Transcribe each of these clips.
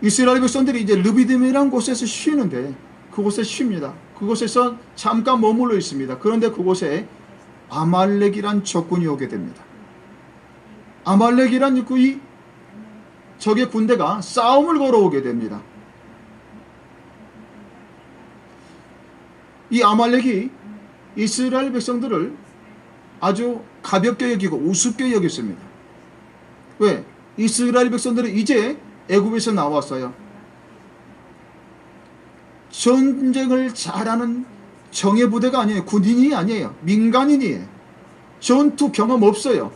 이스라엘 백성들이 이제 르비딤이라는 곳에서 쉬는데 그곳에 쉽니다. 그곳에서 잠깐 머물러 있습니다. 그런데 그곳에 아말렉이란 적군이 오게 됩니다. 아말렉이란 이 적의 군대가 싸움을 걸어오게 됩니다. 이 아말렉이 이스라엘 백성들을 아주 가볍게 여기고 우습게 여겼습니다. 왜? 이스라엘 백성들은 이제 애굽에서 나왔어요. 전쟁을 잘하는 정예부대가 아니에요. 군인이 아니에요. 민간인이에요. 전투 경험 없어요.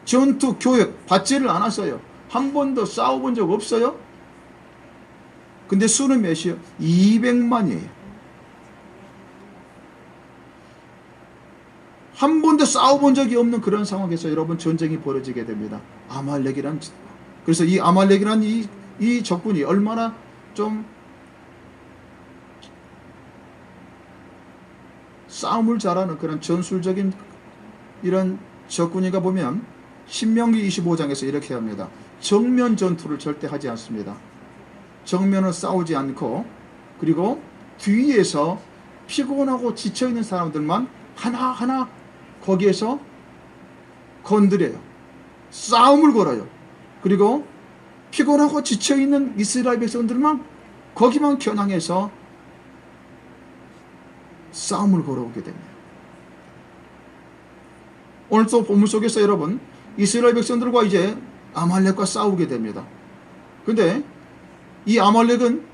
전투 교육 받지를 않았어요. 한 번도 싸워본 적 없어요. 근데 수는 몇이요? 200만이에요. 한 번도 싸워본 적이 없는 그런 상황에서 여러분 전쟁이 벌어지게 됩니다. 아말렉이란, 그래서 이 아말렉이란 이 적군이 얼마나 좀 싸움을 잘하는 그런 전술적인 이런 적군인가 보면 신명기 25장에서 이렇게 합니다. 정면 전투를 절대 하지 않습니다. 정면을 싸우지 않고 그리고 뒤에서 피곤하고 지쳐있는 사람들만 하나하나 거기에서 건드려요. 싸움을 걸어요. 그리고 피곤하고 지쳐있는 이스라엘 백성들만 거기만 겨냥해서 싸움을 걸어오게 됩니다. 오늘 또 본문 속에서 여러분 이스라엘 백성들과 이제 아말렉과 싸우게 됩니다. 근데 이 아말렉은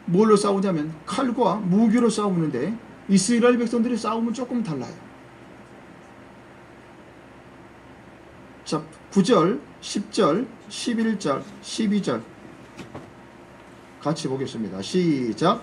뭘로 싸우냐면 칼과 무기로 싸우는데 이스라엘 백성들이 싸움은 조금 달라요. 자, 9절, 10절, 11절, 12절 같이 보겠습니다. 시작.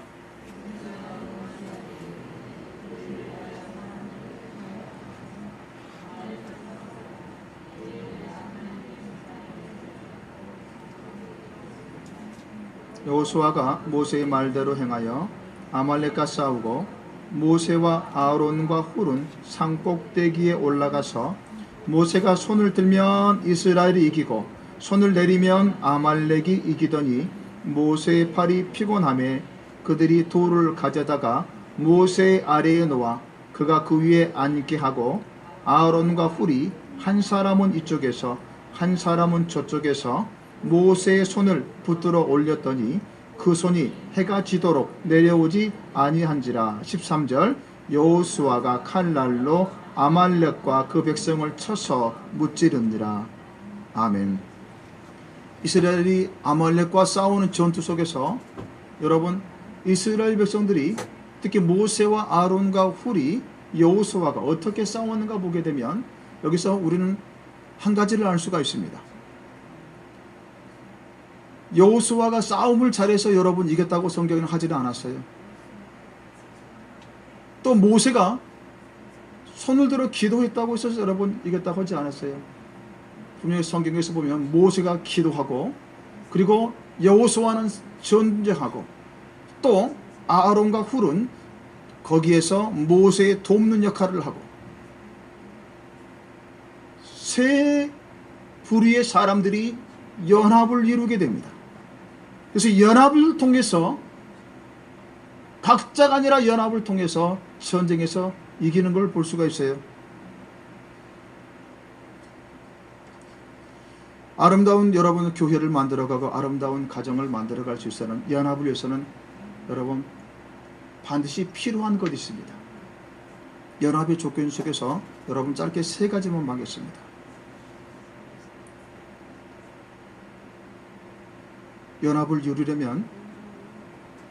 여호수아가 모세의 말대로 행하여 아말렉과 싸우고 모세와 아론과 훌은 산꼭대기에 올라가서 모세가 손을 들면 이스라엘이 이기고 손을 내리면 아말렉이 이기더니 모세의 팔이 피곤하매 그들이 돌을 가져다가 모세 아래에 놓아 그가 그 위에 앉게 하고 아론과 훌이 한 사람은 이쪽에서 한 사람은 저쪽에서 모세의 손을 붙들어 올렸더니 그 손이 해가 지도록 내려오지 아니한지라. 13절 여호수아가 칼날로 아말렉과 그 백성을 쳐서 무찌르니라. 아멘. 이스라엘이 아말렉과 싸우는 전투 속에서 여러분 이스라엘 백성들이 특히 모세와 아론과 훌이 여호수아가 어떻게 싸웠는가 보게 되면 여기서 우리는 한 가지를 알 수가 있습니다. 여호수아가 싸움을 잘해서 여러분 이겼다고 성경에는 하지는 않았어요. 또 모세가 손을 들어 기도했다고 해서 여러분 이겼다고 하지 않았어요. 분명히 성경에서 보면 모세가 기도하고 그리고 여호수아는 전쟁하고 또 아론과 훌은 거기에서 모세의 돕는 역할을 하고 세 부류의 사람들이 연합을 이루게 됩니다. 그래서 연합을 통해서 각자가 아니라 연합을 통해서 전쟁에서 이기는 걸 볼 수가 있어요. 아름다운 여러분 교회를 만들어가고 아름다운 가정을 만들어갈 수 있어는 연합을 위해서는 여러분 반드시 필요한 것이 있습니다. 연합의 조건 속에서 여러분 짧게 세 가지만 말하겠습니다. 연합을 이루려면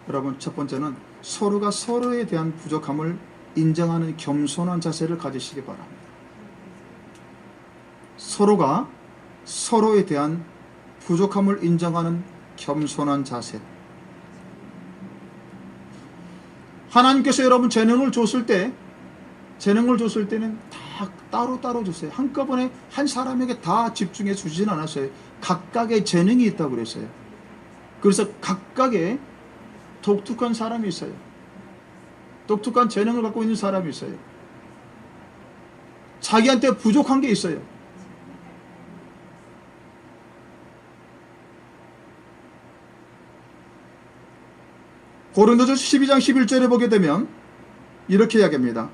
여러분 첫 번째는 서로가 서로에 대한 부족함을 인정하는 겸손한 자세를 가지시기 바랍니다. 서로가 서로에 대한 부족함을 인정하는 겸손한 자세. 하나님께서 여러분 재능을 줬을 때는 다 따로따로 줬어요. 한꺼번에 한 사람에게 다 집중해 주지는 않았어요. 각각의 재능이 있다고 그랬어요. 그래서 각각의 독특한 사람이 있어요. 독특한 재능을 갖고 있는 사람이 있어요. 자기한테 부족한 게 있어요. 고린도전서 12장 11절에 보게 되면 이렇게 이야기합니다.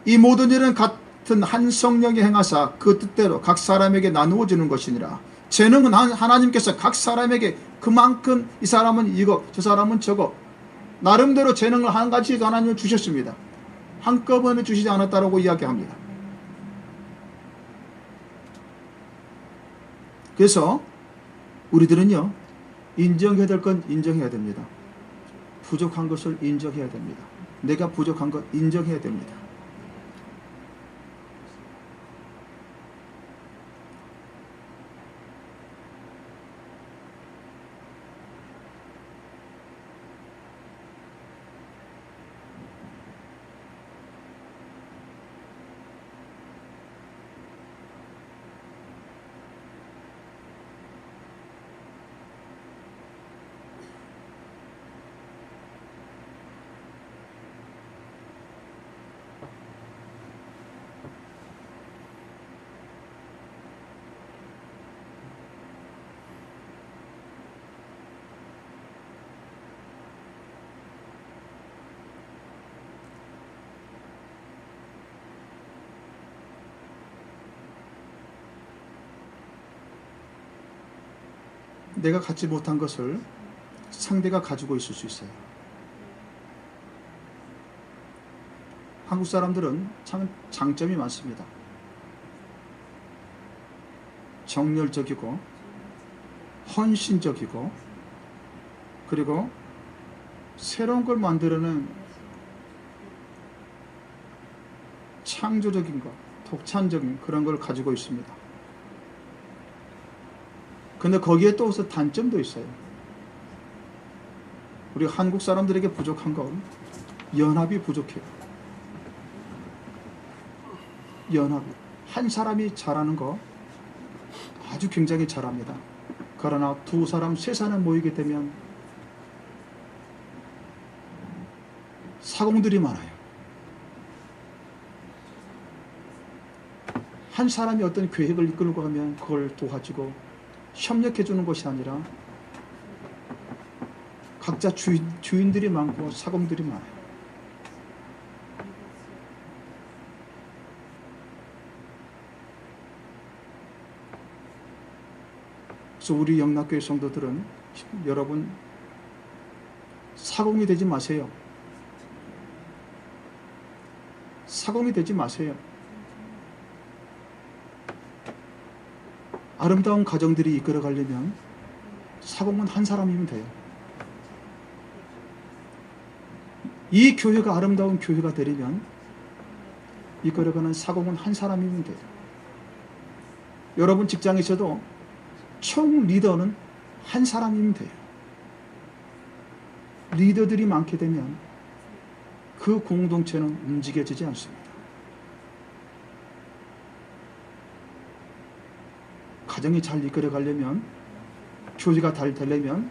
이 모든 일은 같은 한 성령이 행하사 그 뜻대로 각 사람에게 나누어 주는 것이니라. 재능은 하나님께서 각 사람에게 그만큼, 이 사람은 이거, 저 사람은 저거, 나름대로 재능을 한 가지 하나님을 주셨습니다. 한꺼번에 주시지 않았다라고 이야기합니다. 그래서 우리들은요, 인정해야 될 건 인정해야 됩니다. 부족한 것을 인정해야 됩니다. 내가 부족한 것 인정해야 됩니다. 내가 갖지 못한 것을 상대가 가지고 있을 수 있어요. 한국 사람들은 참 장점이 많습니다. 정열적이고 헌신적이고, 그리고 새로운 걸 만들어내는 창조적인 것, 독창적인 그런 걸 가지고 있습니다. 근데 거기에 또 단점도 있어요. 우리 한국 사람들에게 부족한 건 연합이 부족해요. 연합이. 한 사람이 잘하는 거 아주 굉장히 잘합니다. 그러나 두 사람, 세 사람 모이게 되면 사공들이 많아요. 한 사람이 어떤 계획을 이끌고 가면 그걸 도와주고 협력해 주는 것이 아니라 각자 주인들이 많고 사공들이 많아요. 그래서 우리 영락교회 성도들은 여러분 사공이 되지 마세요. 사공이 되지 마세요. 아름다운 가정들이 이끌어가려면 사공은 한 사람이면 돼요. 이 교회가 아름다운 교회가 되려면 이끌어가는 사공은 한 사람이면 돼요. 여러분 직장에서도 총 리더는 한 사람이면 돼요. 리더들이 많게 되면 그 공동체는 움직여지지 않습니다. 가정이 잘 이끌어가려면, 교회가 잘 되려면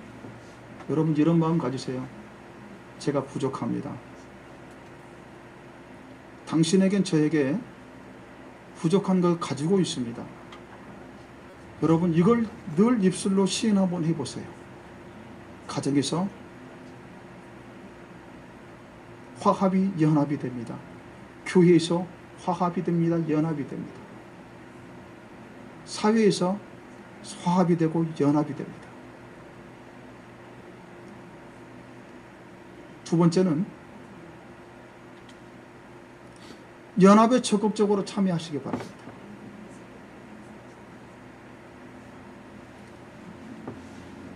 여러분 이런 마음 가지세요. 제가 부족합니다. 당신에겐 저에게 부족한 걸 가지고 있습니다. 여러분 이걸 늘 입술로 시인 한번 해보세요. 가정에서 화합이 연합이 됩니다. 교회에서 화합이 됩니다. 연합이 됩니다. 사회에서 화합이 되고 연합이 됩니다. 두 번째는 연합에 적극적으로 참여하시기 바랍니다.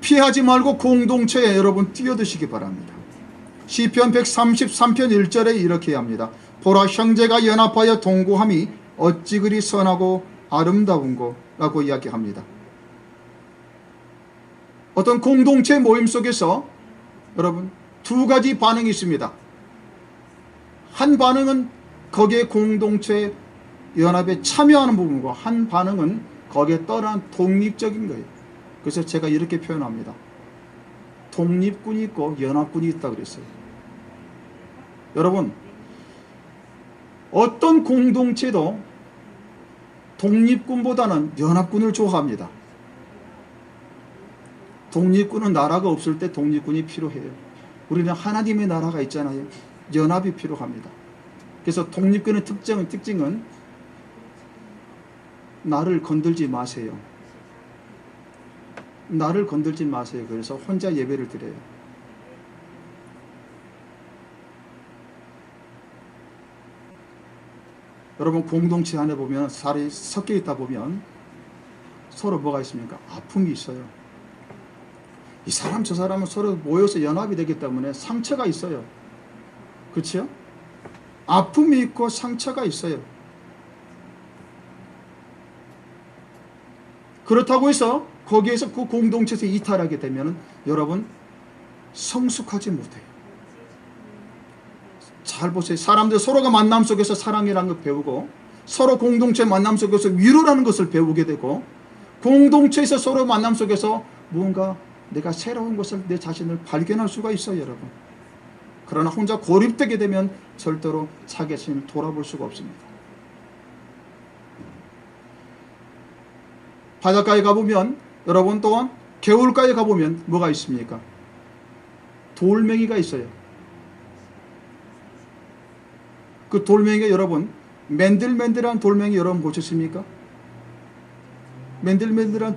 피하지 말고 공동체에 여러분 뛰어드시기 바랍니다. 시편 133편 1절에 이렇게 합니다. 보라, 형제가 연합하여 동거함이 어찌 그리 선하고 아름다운고 라고 이야기합니다. 어떤 공동체 모임 속에서 여러분 두 가지 반응이 있습니다. 한 반응은 거기에 공동체 연합에 참여하는 부분이고, 한 반응은 거기에 떠난 독립적인 거예요. 그래서 제가 이렇게 표현합니다. 독립군이 있고 연합군이 있다 그랬어요. 여러분 어떤 공동체도 독립군보다는 연합군을 좋아합니다. 독립군은 나라가 없을 때 독립군이 필요해요. 우리는 하나님의 나라가 있잖아요. 연합이 필요합니다. 그래서 독립교회의 특징은 나를 건들지 마세요. 나를 건들지 마세요. 그래서 혼자 예배를 드려요. 여러분, 공동체 안에 보면 살이 섞여 있다 보면 서로 뭐가 있습니까? 아픔이 있어요. 이 사람 저 사람은 서로 모여서 연합이 되기 때문에 상처가 있어요. 그렇죠? 아픔이 있고 상처가 있어요. 그렇다고 해서 거기에서 그 공동체에서 이탈하게 되면 여러분 성숙하지 못해요. 잘 보세요. 사람들 서로가 만남 속에서 사랑이라는 걸 배우고 서로 공동체 만남 속에서 위로라는 것을 배우게 되고 공동체에서 서로 만남 속에서 무언가 내가 새로운 것을 내 자신을 발견할 수가 있어요, 여러분. 그러나 혼자 고립되게 되면 절대로 자기 자신을 돌아볼 수가 없습니다. 바닷가에 가보면 여러분 또한 개울가에 가보면 뭐가 있습니까? 돌멩이가 있어요. 그 돌멩이가 여러분 맨들맨들한 돌멩이 여러분 보셨습니까? 맨들맨들한